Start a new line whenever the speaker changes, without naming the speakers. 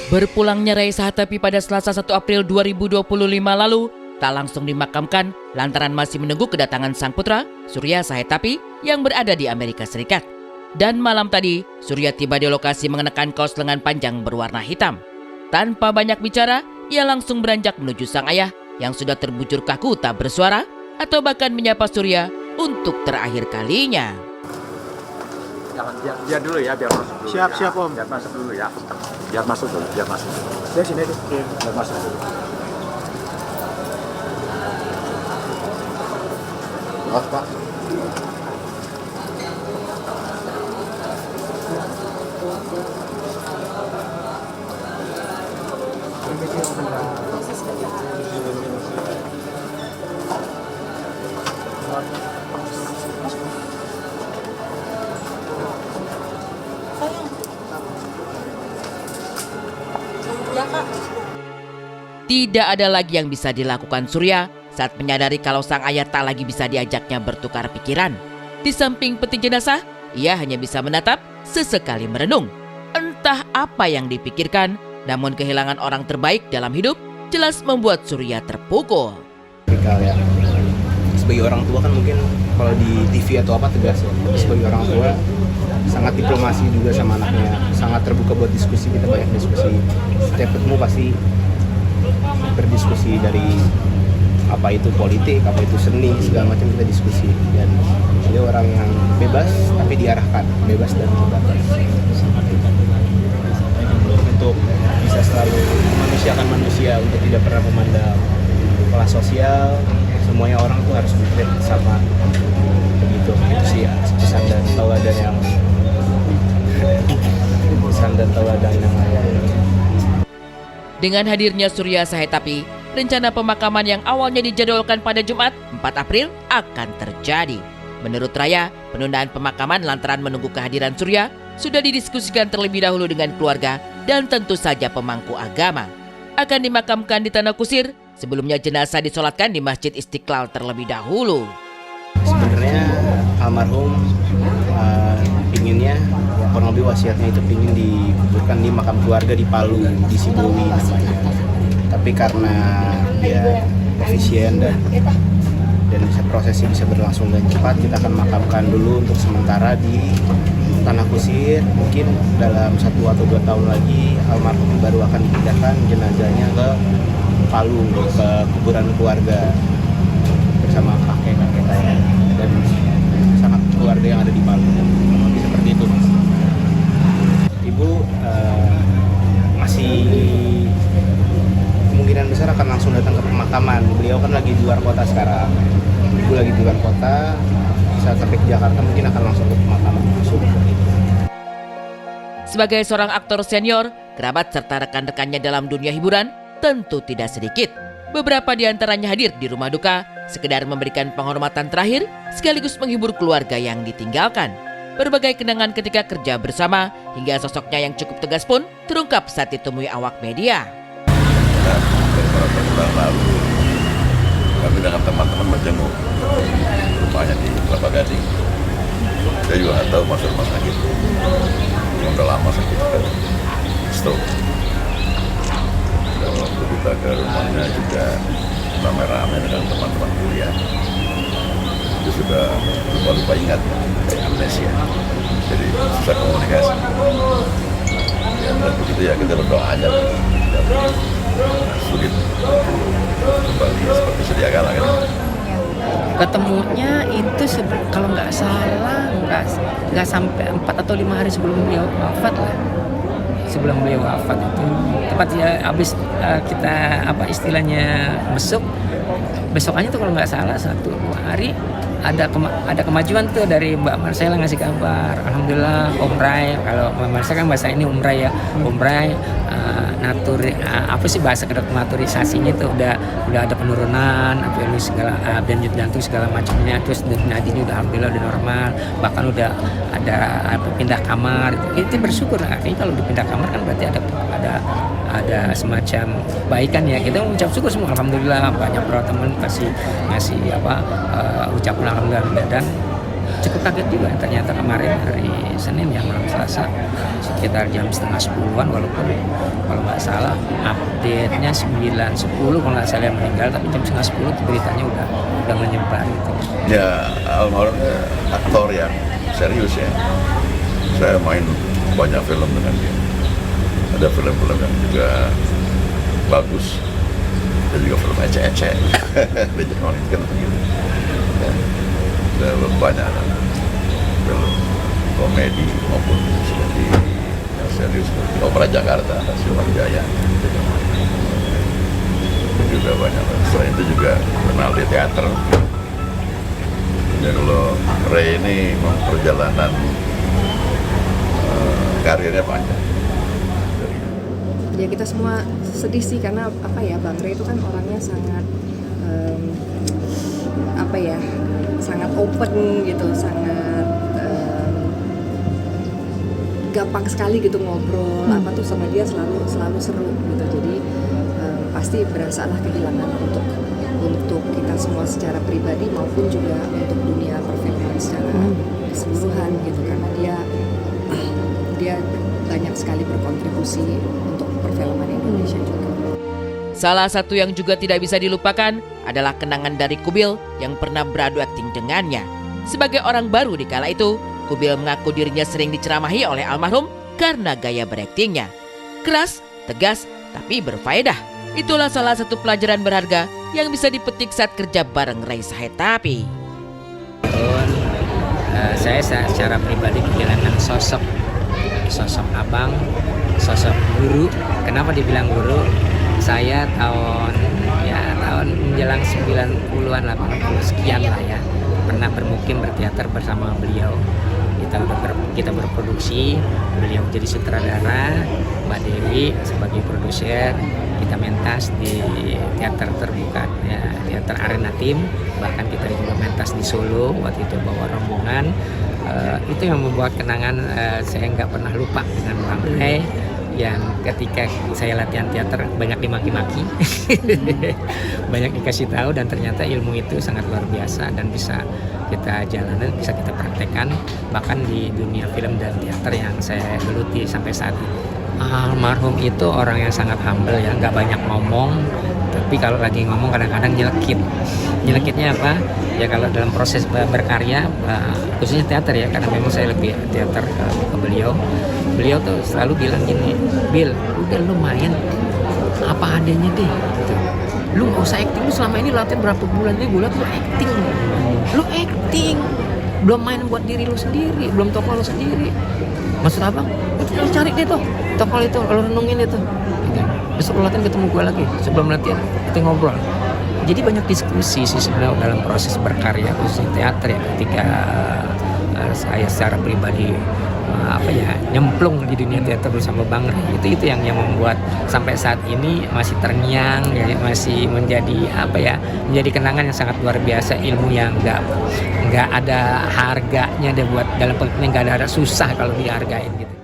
Berpulangnya Raisa Hatapi pada Selasa 1 April 2025 lalu tak langsung dimakamkan lantaran masih menunggu kedatangan sang putra Surya Sahetapy yang berada di Amerika Serikat. Dan malam tadi Surya tiba di lokasi mengenakan kaos lengan panjang berwarna hitam. Tanpa banyak bicara, ia langsung beranjak menuju sang ayah yang sudah terbujur kaku tak bersuara atau bahkan menyapa Surya untuk terakhir kalinya.
Jangan biar dulu ya, biar masuk dulu.
Siap,
ya.
siap Om.
Biar masuk dulu ya. Biar masuk dulu.
Saya sini deh.
Biar masuk dulu. Maaf Pak.
Tidak ada lagi yang bisa dilakukan Surya saat menyadari kalau sang ayah tak lagi bisa diajaknya bertukar pikiran. Di samping peti jenazah, ia hanya bisa menatap, sesekali merenung. Entah apa yang dipikirkan, namun kehilangan orang terbaik dalam hidup jelas membuat Surya terpukul.
Ya. Sebagai orang tua kan mungkin kalau di TV atau apa tegas ya. Tapi sebagai orang tua sangat diplomasi juga sama anaknya, sangat terbuka buat diskusi, kita banyak diskusi. Setiap ketemu pasti berdiskusi dari apa itu politik, apa itu seni, segala macam kita diskusi. Dan dia orang yang bebas tapi diarahkan, bebas dan bebas. Untuk bisa selalu memanusiakan manusia, untuk tidak pernah memandang kelas sosial, semuanya orang tuh harus bertreat sama begitu. Itu sih ya, pesan dan tauladan yang
Dengan hadirnya Surya Sahetapy, rencana pemakaman yang awalnya dijadwalkan pada Jumat 4 April akan terjadi. Menurut Raya, penundaan pemakaman lantaran menunggu kehadiran Surya sudah didiskusikan terlebih dahulu dengan keluarga dan tentu saja pemangku agama. Akan dimakamkan di Tanah Kusir, sebelumnya jenazah disolatkan di Masjid Istiqlal terlebih dahulu.
Sebenarnya almarhum pinginnya, kurang lebih wasiatnya itu pingin dikuburkan di makam keluarga di Palu, di Sibowi namanya. Tapi karena dia efisien dan prosesnya bisa berlangsung dengan cepat, kita akan makamkan dulu untuk sementara di Tanah Kusir. Mungkin dalam 1 atau 2 tahun lagi almarhum baru akan dipindahkan jenazahnya ke Palu, ke kuburan keluarga bersama kakek-kakek saya dan sangat keluarga yang ada di Palu. Seperti itu, Mas. Ibu masih kemungkinan besar akan langsung datang ke pemakaman. Beliau kan lagi di luar kota sekarang. Ibu lagi di luar kota, saat sampai ke Jakarta mungkin akan langsung ke pemakaman langsung.
Sebagai seorang aktor senior, kerabat serta rekan-rekannya dalam dunia hiburan tentu tidak sedikit. Beberapa di antaranya hadir di rumah duka, sekedar memberikan penghormatan terakhir sekaligus menghibur keluarga yang ditinggalkan. Berbagai kenangan ketika kerja bersama hingga sosoknya yang cukup tegas pun terungkap saat ditemui awak media.
Beberapa bulan lalu kami dengan teman-teman berjenguk rumahnya di Kelapa Gading. Saya juga nggak tahu masuk rumah sakit. Udah lama sakit kan, stroke. Dan waktu kita ke rumahnya juga rame-rame dengan teman-teman kuliah. Itu sudah lupa-lupa ingat, kayak amnesia. Jadi susah komunikasi. Ya, dan begitu ya kita berdoa aja. Sulit kembali seperti sedia kala kan.
Ketemunya itu kalau nggak salah nggak sampai 4 atau 5 hari sebelum beliau wafat lah. Sebelum beliau wafat itu tepat ya habis kita istilahnya besokannya tuh kalau nggak salah 1-2 hari ada kemajuan tuh dari Mbak Marcella ngasih kabar. Alhamdulillah umrai, kalau Mbak Marcella kan bahasa ini umrai ya, umrai bahasa naturalisasinya itu udah ada penurunan segala denyut jantung segala macamnya, terus nadinya udah alhamdulillah udah normal, bahkan udah ada pindah kamar. Itu bersyukur, artinya kalau dipindah kamar kan berarti ada semacam baikan ya. Kita mengucap syukur semua, alhamdulillah. Banyak para teman ngasih ucapan alhamdulillah, dan cukup kaget juga ternyata kemarin hari Senin yang malam Selasa sekitar jam setengah 10-an, walaupun kalau nggak salah update-nya 9.10 kalau nggak salah yang meninggal, tapi jam setengah 10 beritanya udah menyebar gitu.
Ya, almarhum aktor yang serius ya. Saya main banyak film dengan dia. Ada film-film yang juga bagus, ada juga film ecek-ecek. Legend on kan begitu. Ya, ada banyak film komedi maupun seperti yang serius seperti Opera Jakarta, Silman Jaya. Juga banyak. Selain itu juga kenal di teater. Ya, kalau Ray ini perjalanan karirnya panjang.
Ya kita semua sedih sih karena apa ya, Bang Ray itu kan orangnya sangat sangat open gitu, sangat gampang sekali gitu ngobrol apa tuh sama dia selalu seru gitu. Jadi pasti berasa lah kehilangan untuk kita semua secara pribadi maupun juga untuk dunia perfilman secara keseluruhan gitu, karena dia banyak sekali berkontribusi untuk perfilman Indonesia juga.
Salah satu yang juga tidak bisa dilupakan adalah kenangan dari Kubil yang pernah beradu akting dengannya. Sebagai orang baru di kala itu, Kubil mengaku dirinya sering diceramahi oleh almarhum karena gaya beraktingnya. Keras, tegas, tapi berfaedah. Itulah salah satu pelajaran berharga yang bisa dipetik saat kerja bareng Ray Sahetapy.
Saya secara pribadi kehilangan sosok abang, sosok guru. Kenapa dibilang guru? Saya tahun menjelang 90-an, 80 sekian lah ya, pernah bermukim berteater bersama beliau. Kita berproduksi, beliau jadi sutradara, Mbak Dewi sebagai produser. Kita mentas di teater terbuka, ya, teater Arena Tim. Bahkan kita juga mentas di Solo waktu itu bawa rombongan. Itu yang membuat kenangan saya nggak pernah lupa dengan Bang Ray, yang ketika saya latihan teater banyak dimaki-maki, banyak dikasih tahu, dan ternyata ilmu itu sangat luar biasa dan bisa kita jalani, bisa kita praktekkan bahkan di dunia film dan teater yang saya geluti sampai saat ini. Almarhum itu orang yang sangat humble ya, nggak banyak ngomong, tapi kalau lagi ngomong kadang-kadang nyelekitnya apa ya, kalau dalam proses berkarya khususnya teater ya, karena memang saya lebih teater ke beliau tuh selalu bilang gini, Bil, udah lu main apa adanya deh gitu. Lu gak usah acting, lu selama ini latihan berapa bulan nih, gue liat lu acting belum main buat diri lu sendiri, belum tokoh lu sendiri. Maksud abang, lu cari deh tuh tokoh itu, lu renungin itu gitu. Besok lu latihan ketemu gue lagi, sebelum latihan kita ngobrol. Jadi banyak diskusi sih sebenarnya dalam proses berkarya khususnya teater ya, ketika saya secara pribadi nyemplung di dunia teater bersama Bang Ray. Itu yang membuat sampai saat ini masih terngiang ya, masih menjadi menjadi kenangan yang sangat luar biasa. Ilmu yang nggak ada harganya deh, buat dalam pengertian nggak ada susah kalau dihargain gitu.